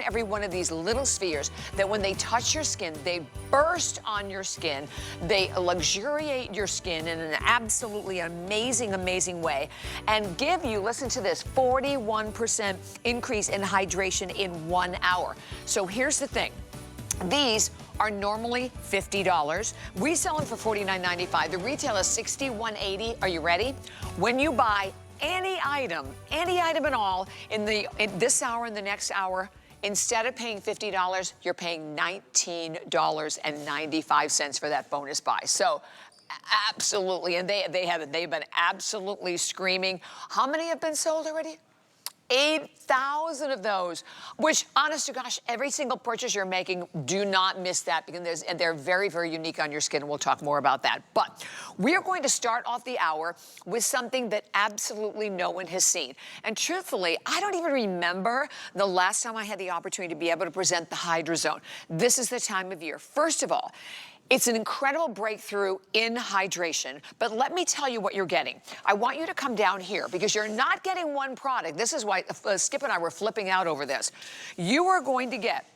Every one of these little spheres that when they touch your skin, they burst on your skin. They luxuriate your skin in an absolutely amazing, amazing way and give you, listen to this, 41% increase in hydration in 1 hour. So here's the thing. These are normally $50. We sell them for $49.95. The retail is $61.80. Are you ready? When you buy any item at all in this hour and the next hour, instead of paying $50, you're paying $19.95 for that bonus buy. So absolutely, and they've been absolutely screaming. How many have been sold already? 8,000 of those, which, honest to gosh, every single purchase you're making, do not miss that, because they're very, very unique on your skin, and we'll talk more about that. But we are going to start off the hour with something that absolutely no one has seen. And truthfully, I don't even remember the last time I had the opportunity to be able to present the Hydrozone. This is the time of year. First of all, it's an incredible breakthrough in hydration, but let me tell you what you're getting. I want you to come down here because you're not getting one product. This is why Skip and I were flipping out over this. You are going to get,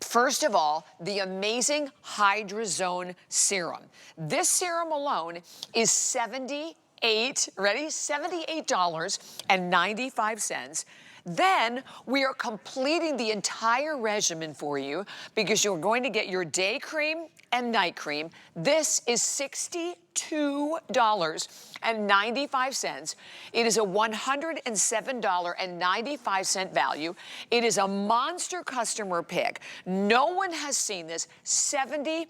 first of all, the amazing Hydrozone serum. This serum alone is $78.95. Then we are completing the entire regimen for you because you're going to get your day cream and night cream. This is $62.95. It is a $107.95 value. It is a monster customer pick. No one has seen this. 70%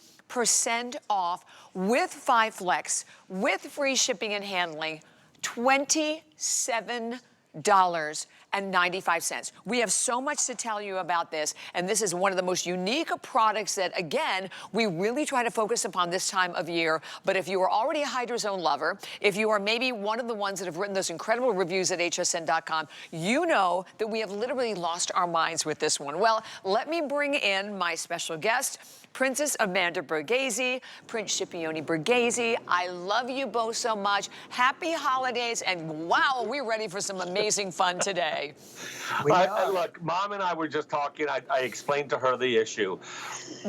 off with 5 Flex, with free shipping and handling, $27.95. We have so much to tell you about this, and this is one of the most unique products that, again, we really try to focus upon this time of year. But if you are already a Hydrozone lover, if you are maybe one of the ones that have written those incredible reviews at hsn.com, you know that we have literally lost our minds with this one. Well, let me bring in my special guest, Princess Amanda Borghese, Prince Scipione Borghese. I love you both so much. Happy holidays, and wow, are we ready for some amazing fun today. Look, Mom and I were just talking. I explained to her the issue.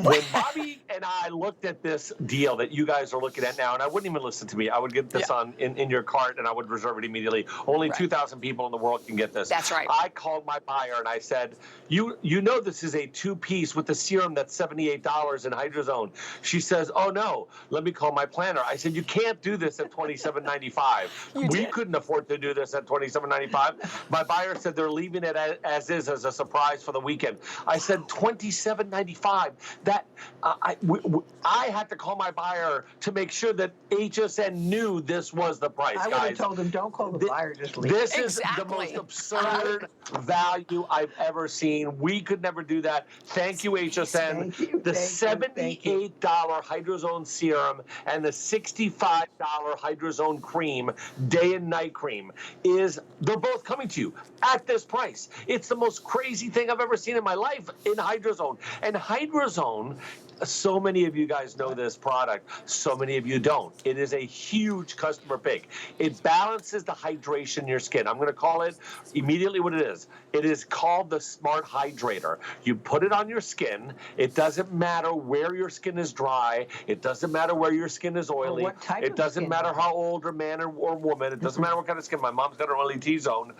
When Bobby and I looked at this deal that you guys are looking at now, and I wouldn't even listen to me. I would get this on in your cart, and I would reserve it immediately. Only 2,000 people in the world can get this. That's right. I called my buyer, and I said, you know this is a 2-piece with the serum that's $78 in Hydrozone. She says, oh, no, let me call my planner. I said, you can't do this at $27.95. We couldn't afford to do this at $27.95. My buyer said they're leaving it as is, as a surprise for the weekend. I said $27.95. That I had to call my buyer to make sure that HSN knew this was the price. I would have told them, don't call the buyer, just leave. This is the most absurd value I've ever seen. We could never do that. Thank you, HSN. Thank you. The $78 Hydrozone serum and the $65 Hydrozone cream, day and night cream, they're both coming to you at this price. It's the most crazy thing I've ever seen in my life in Hydrozone. And Hydrozone, so many of you guys know this product, so many of you don't. It is a huge customer pick. It balances the hydration in your skin. I'm going to call it immediately what it is. It is called the Smart Hydrator. You put it on your skin. It doesn't matter where your skin is dry. It doesn't matter where your skin is oily. What type it doesn't of matter how old or man or woman. It doesn't matter what kind of skin. My mom's got an oily T-zone.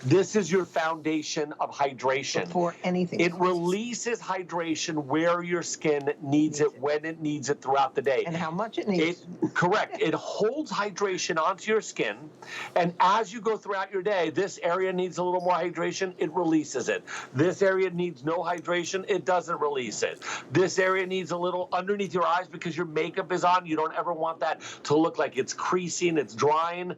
This is your foundation of hydration. Before anything It else. releases hydration where your skin needs it, when it needs it throughout the day. And how much it needs. Correct. It holds hydration onto your skin, and as you go throughout your day, this area needs a little more hydration, it releases it. This area needs no hydration, it doesn't release it. This area needs a little underneath your eyes because your makeup is on. You don't ever want that to look like it's creasing, it's drying.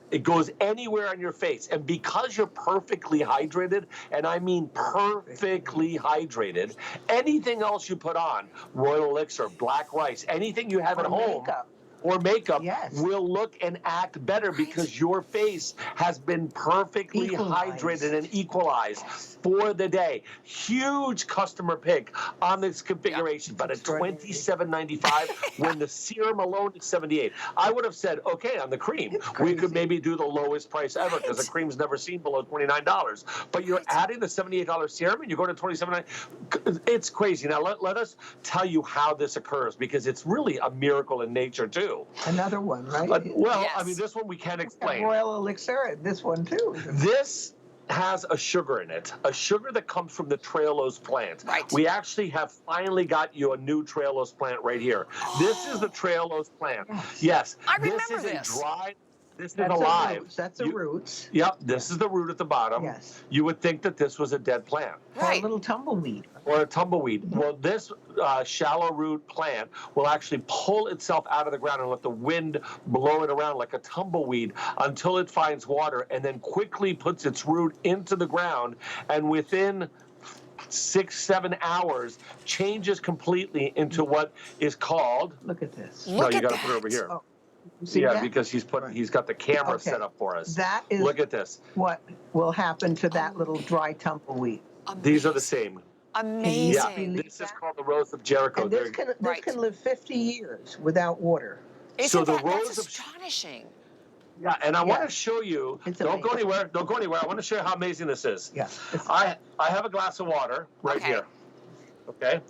It goes anywhere on your face. And because you're perfectly hydrated, and I mean perfectly hydrated, anything else you put on, Royal Elixir, black rice, anything you have at home, or makeup Yes. will look and act better because your face has been perfectly Equalized. hydrated and equalized for the day. Huge customer pick on this configuration, but at Extraordinary. $27.95 when the serum alone is $78. I would have said, okay, on the cream, It's we could crazy. maybe do the lowest price ever because the cream's never seen below $29. But you're adding the $78 serum and you're going to $27.95. It's crazy. Now let us tell you how this occurs because it's really a miracle in nature too. Another one, right? Well, Yes. I mean, this one we can't explain. Royal elixir, this one too. This has a sugar in it, a sugar that comes from the Trehalose plant. Right. We actually have finally got you a new Trehalose plant right here. This is the Trehalose plant. Yes. Yes. I remember this. Is this. a dried. This That's is alive. roots. That's the roots. Yep. This is the root at the bottom. Yes. You would think that this was a dead plant. Or a Right. little tumbleweed. Or a tumbleweed. Well, this shallow root plant will actually pull itself out of the ground and let the wind blow it around like a tumbleweed until it finds water and then quickly puts its root into the ground, and within 6-7 hours changes completely into what is called. Look at this. No, Look you at got to that. put it over here. Oh, you see Yeah, that? because he's got the camera Okay. set up for us. That is Look at this. what will happen to that little dry tumbleweed. These are the same. Amazing. Yeah, Believe this is that? called the Rose of Jericho. And this Right. can live 50 years without water. Isn't the that's Rose of astonishing. Yeah, and I want to Yes. show you. It's Don't go amazing. anywhere. Don't go anywhere. I want to show you how amazing this is. Yeah. I have a glass of water right Okay. here. Okay.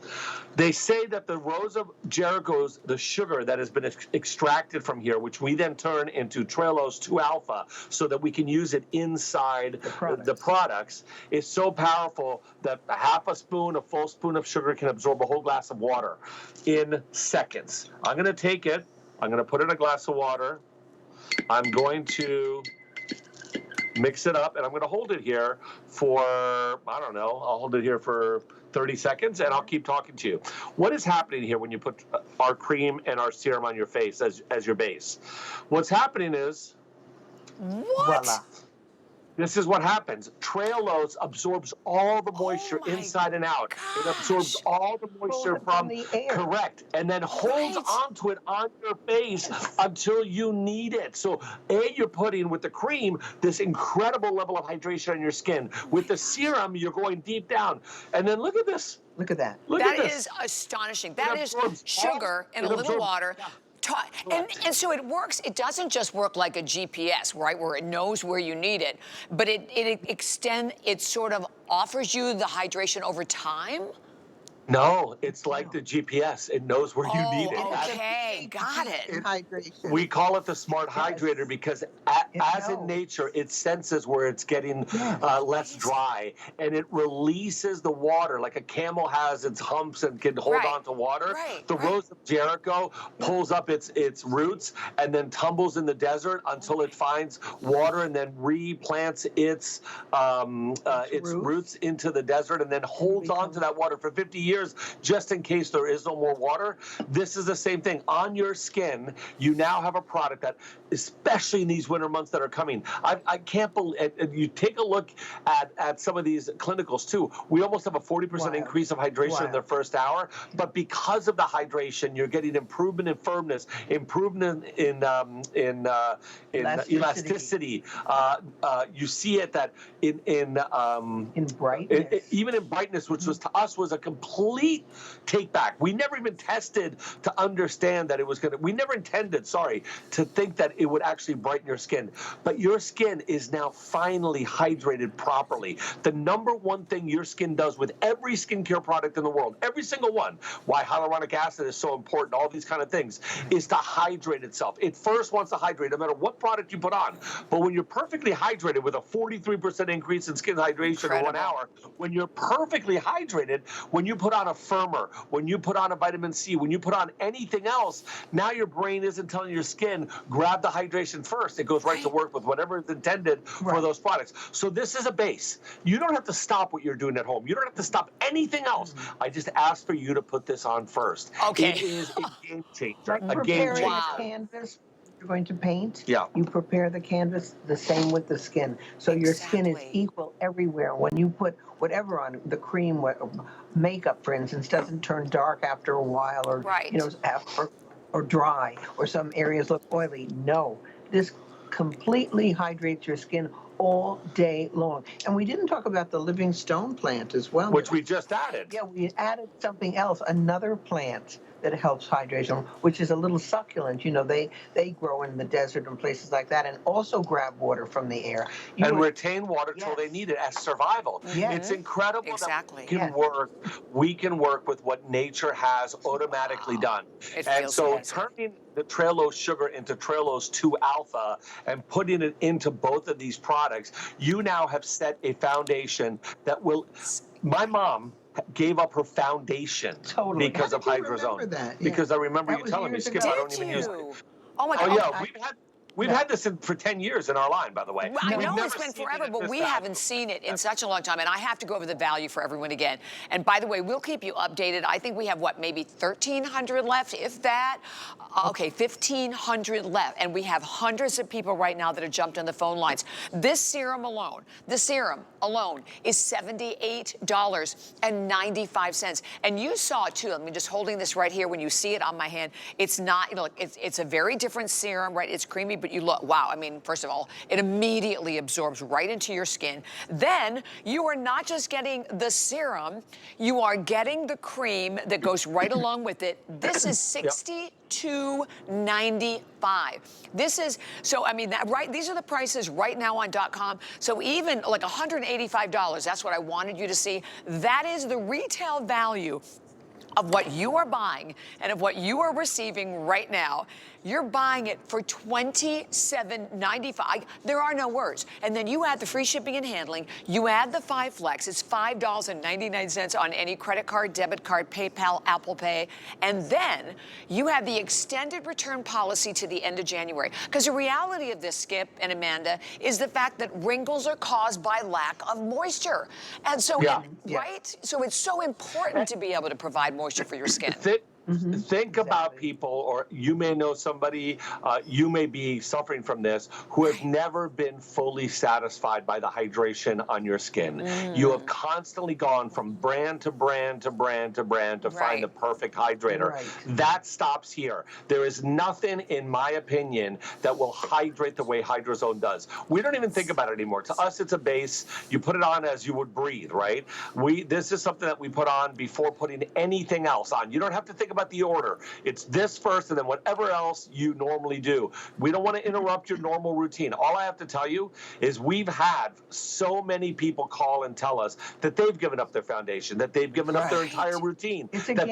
They say that the Rose of Jericho's, the sugar that has been extracted from here, which we then turn into Trehalose 2-alpha so that we can use it inside the products, is so powerful that a full spoon of sugar can absorb a whole glass of water in seconds. I'm going to take it. I'm going to put it in a glass of water. I'm going to mix it up, and I'm going to hold it here for, I don't know, I'll hold it here for 30 seconds, and I'll keep talking to you. What is happening here when you put our cream and our serum on your face as your base? What's happening is, What? Voila. this is what happens. Trehalose absorbs all the moisture my inside and out. It absorbs gosh. all the moisture it from from the air. correct, and then holds Right. onto it on your face until you need it. So, you're putting with the cream this incredible level of hydration on your skin. With the serum, you're going deep down. And then look at this. Look at that. Look at That this. is astonishing. That is absorbs sugar in a it little absorbs- water. And so it works. It doesn't just work like a GPS, right, where it knows where you need it, but it sort of offers you the hydration over time. No, it's like the GPS. It knows where you need it. Okay, got it. Hydration. We call it the smart hydrator because as in knows. nature, it senses where it's getting Yes. less dry, and it releases the water like a camel has its humps and can hold Right. on to water. Right, The right. Rose of Jericho pulls up its roots and then tumbles in the desert until it finds water and then replants its roots into the desert and then holds on to that water for 50 years just in case there is no more water. This is the same thing. On your skin, you now have a product that, especially in these winter months that are coming, I can't believe, you take a look at some of these clinicals too, we almost have a 40% increase of hydration in the first hour, but because of the hydration, you're getting improvement in firmness, improvement in elasticity. You see it that in brightness. even in brightness, which was to us was a complete take back. We never even tested to understand that it was going to, we never intended, to think that it would actually brighten your skin. But your skin is now finally hydrated properly. The number one thing your skin does with every skincare product in the world, every single one, why hyaluronic acid is so important, all these kind of things, is to hydrate itself. It first wants to hydrate no matter what product you put on. But when you're perfectly hydrated with a 43% increase in skin hydration in 1 hour, when you're perfectly hydrated, when you put on a firmer, when you put on a vitamin C, when you put on anything else, now your brain isn't telling your skin, grab the hydration first. It goes right to work with whatever is intended for those products. So this is a base. You don't have to stop what you're doing at home. You don't have to stop anything else. I just asked for you to put this on first. Okay. It is a game changer. Like A game preparing changer. a canvas you're going to paint. Yeah. You prepare the canvas the same with the skin. So your skin is Exactly. equal everywhere. When you put whatever on, the cream, makeup, for instance, doesn't turn dark after a while or, Right. after or dry, or some areas look oily. No, this completely hydrates your skin all day long. And we didn't talk about the living stone plant as well. Which we just added. Yeah, we added something else, another plant that helps hydration, which is a little succulent. You know, they grow in the desert and places like that, and also grab water from the air. And retain water till they Yes. need it as survival. Yes. It's incredible Exactly. that we can work with what nature has automatically done. It And feels so amazing. turning the Trehalose sugar into Trehalose 2 alpha and putting it into both of these products, you now have set a foundation that will. My mom gave up her foundation because of Hydrozone. Because I remember you telling me, Skip, I don't even use it. Oh my Oh God. yeah, we've had this for 10 years in our line, by the way. I We've know never it's been seen forever, it at but this we value. haven't seen it in such a long time. And I have to go over the value for everyone again. And by the way, we'll keep you updated. I think we have, what, maybe 1,300 left, if that? Okay, 1,500 left. And we have hundreds of people right now that have jumped on the phone lines. This serum alone is $78.95. And you saw it too. I mean, just holding this right here, when you see it on my hand, it's not, you know, it's a very different serum, right? It's creamy, but you look, wow. I mean, first of all, it immediately absorbs right into your skin. Then you are not just getting the serum, you are getting the cream that goes right along with it. This is $62.95. This is, so I mean, that, right, these are the prices right now on .com. So even like $185, that's what I wanted you to see. That is the retail value of what you are buying and of what you are receiving right now. You're buying it for $27.95. There are no words. And then you add the free shipping and handling. You add the 5 Flex. It's $5.99 on any credit card, debit card, PayPal, Apple Pay. And then you have the extended return policy to the end of January. Because the reality of this, Skip and Amanda, is the fact that wrinkles are caused by lack of moisture. And so, right? So it's so important to be able to provide moisture for your skin. Think about people, or you may know somebody, you may be suffering from this, who have never been fully satisfied by the hydration on your skin. You have constantly gone from brand to brand to brand to brand to find the perfect hydrator. That stops here. There is nothing, in my opinion, that will hydrate the way Hydrozone does. We don't even think about it anymore. To us, it's a base. You put it on as you would breathe, right? This is something that we put on before putting anything else on. You don't have to think about the order. It's this first and then whatever else you normally do. We don't want to interrupt your normal routine. All I have to tell you is we've had so many people call and tell us that they've given up their foundation, that they've given up their entire routine, that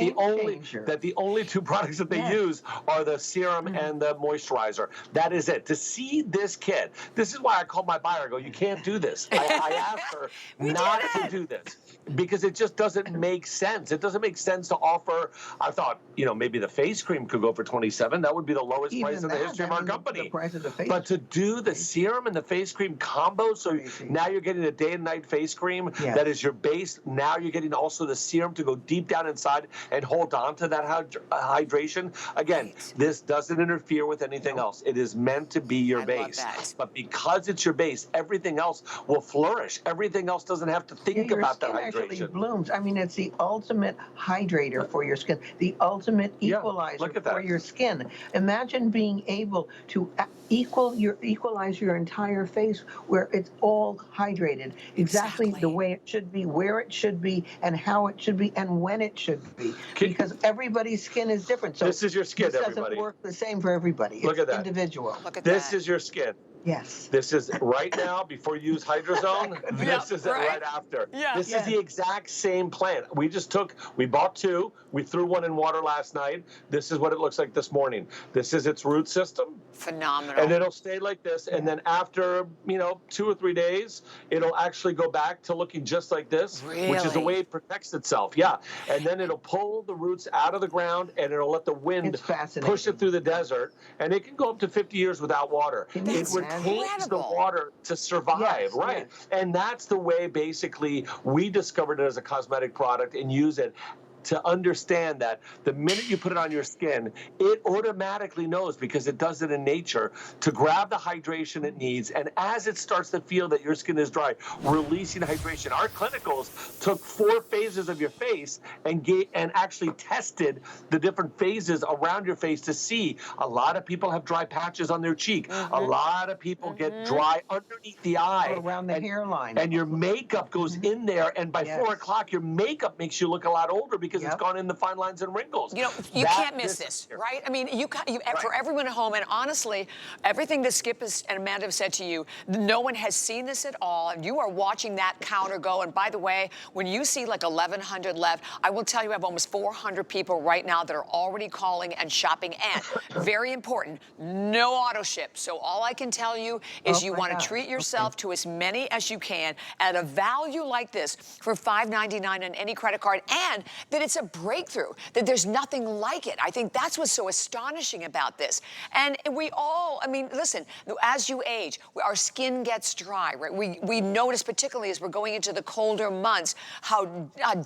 the only 2 products that they use are the serum and the moisturizer. That is it. To see this kit, this is why I called my buyer. I go, you can't do this. I asked her not to do this because it just doesn't make sense. It doesn't make sense to offer. I thought, you know, maybe the face cream could go for $27. That would be the lowest price in the history of our company. But to do the serum and the face cream combo, so now you're getting a day and night face cream that is your base. Now you're getting also the serum to go deep down inside and hold on to that hydration. Again, this doesn't interfere with anything else. It is meant to be your base. But because it's your base, everything else will flourish. Everything else doesn't have to think about that hydration. Actually blooms. I mean, it's the ultimate hydrator for your skin, the ultimate equalizer for your skin. Imagine being able to equalize your entire face where it's all hydrated, exactly the way it should be, where it should be, and how it should be, and when it should be. Because everybody's skin is different. So this is your skin, this everybody. doesn't work the same for everybody. Look at that. Individual. Look at this that. is your skin. Yes. This is right now before you use Hydrozone. This is it right after. This is the exact same plant. We bought 2. We threw 1 in water last night. This is what it looks like this morning. This is its root system. Phenomenal. And it'll stay like this. And then after, 2 or 3 days, it'll actually go back to looking just like this, which is the way it protects itself. Yeah. And then it'll pull the roots out of the ground and it'll let the wind push it through the desert. And it can go up to 50 years without water. It retains the water to survive, And that's the way basically we discovered it as a cosmetic product and use it to understand that the minute you put it on your skin, it automatically knows, because it does it in nature, to grab the hydration it needs. And as it starts to feel that your skin is dry, releasing hydration. Our clinicals took 4 phases of your face and actually tested the different phases around your face to see. A lot of people have dry patches on their cheek. A lot of people get dry underneath the eye. Or around the hairline. And your makeup goes in there, and by 4 o'clock, your makeup makes you look a lot older because it's gone in the fine lines and wrinkles. You know, you can't miss this, right? I mean, for everyone at home, and honestly, everything that Skip and Amanda have said to you, no one has seen this at all, and you are watching that counter go. And by the way, when you see like 1,100 left, I will tell you I have almost 400 people right now that are already calling and shopping. And very important, no auto ship. So all I can tell you is you want to treat yourself to as many as you can at a value like this for $5.99 on any credit card, and that it's a breakthrough, that there's nothing like it. I think that's what's so astonishing about this. And we all, I mean, listen, as you age, our skin gets dry, right? We notice, particularly as we're going into the colder months, how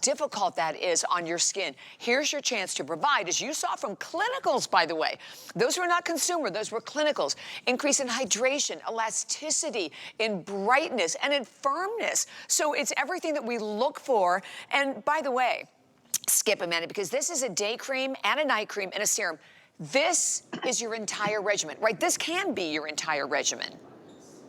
difficult that is on your skin. Here's your chance to provide, as you saw from clinicals, by the way. Those were not consumer, those were clinicals. Increase in hydration, elasticity, in brightness, and in firmness. So it's everything that we look for. And by the way, Skip a minute, because this is a day cream and a night cream and a serum. This is your entire regimen, right? This can be your entire regimen.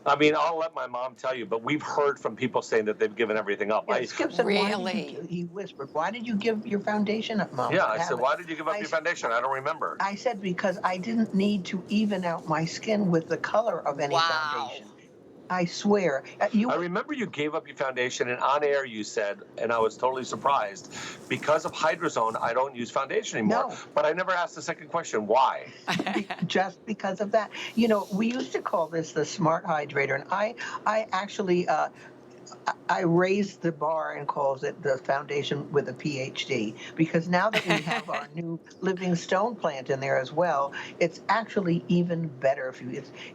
I mean, I'll let my mom tell you, but we've heard from people saying that they've given everything up. Yeah, Skip said, really? He whispered, why did you give your foundation up, Mom? Yeah, I said, why did you give up your foundation? I don't remember. I said, because I didn't need to even out my skin with the color of any foundation. I swear. I remember you gave up your foundation, and on air you said, and I was totally surprised, because of Hydrozone, I don't use foundation anymore. No. But I never asked the second question, why? Just because of that. You know, we used to call this the smart hydrator, and I actually I raised the bar and calls it the foundation with a PhD, because now that we have our new living stone plant in there as well, it's actually even better.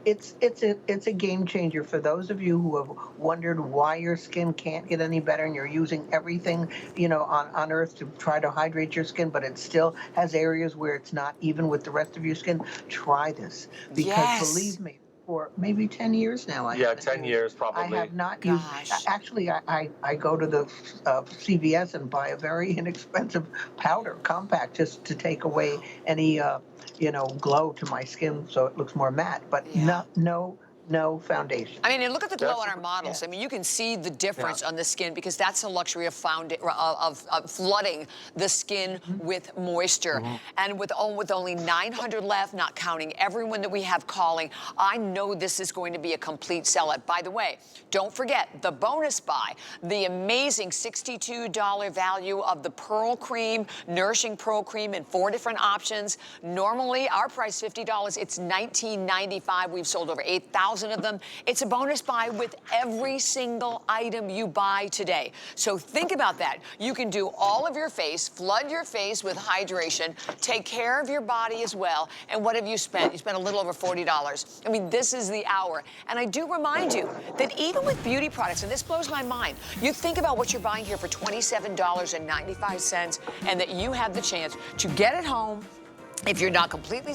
It's a game changer for those of you who have wondered why your skin can't get any better, and you're using everything, you know, on earth to try to hydrate your skin, but it still has areas where it's not even with the rest of your skin. Try this, because believe me, for maybe 10 years now. 10 years probably. I have not used. Actually, I go to the CVS and buy a very inexpensive powder, compact, just to take away any glow to my skin, so it looks more matte. But no foundation. I mean, and look at the glow on our models. I mean, you can see the difference on the skin, because that's the luxury of flooding the skin with moisture. And with only 900 left, not counting everyone that we have calling, I know this is going to be a complete sellout. By the way, don't forget the bonus buy, the amazing $62 value of the Pearl Cream, Nourishing Pearl Cream in 4 different options. Normally, our price $50. It's $19.95. We've sold over 8,000 of them. It's a bonus buy with every single item you buy today. So think about that. You can do all of your face, flood your face with hydration, take care of your body as well. And what have you spent? You spent a little over $40. I mean, this is the hour. And I do remind you that even with beauty products, and this blows my mind, you think about what you're buying here for $27.95, and that you have the chance to get it home if you're not completely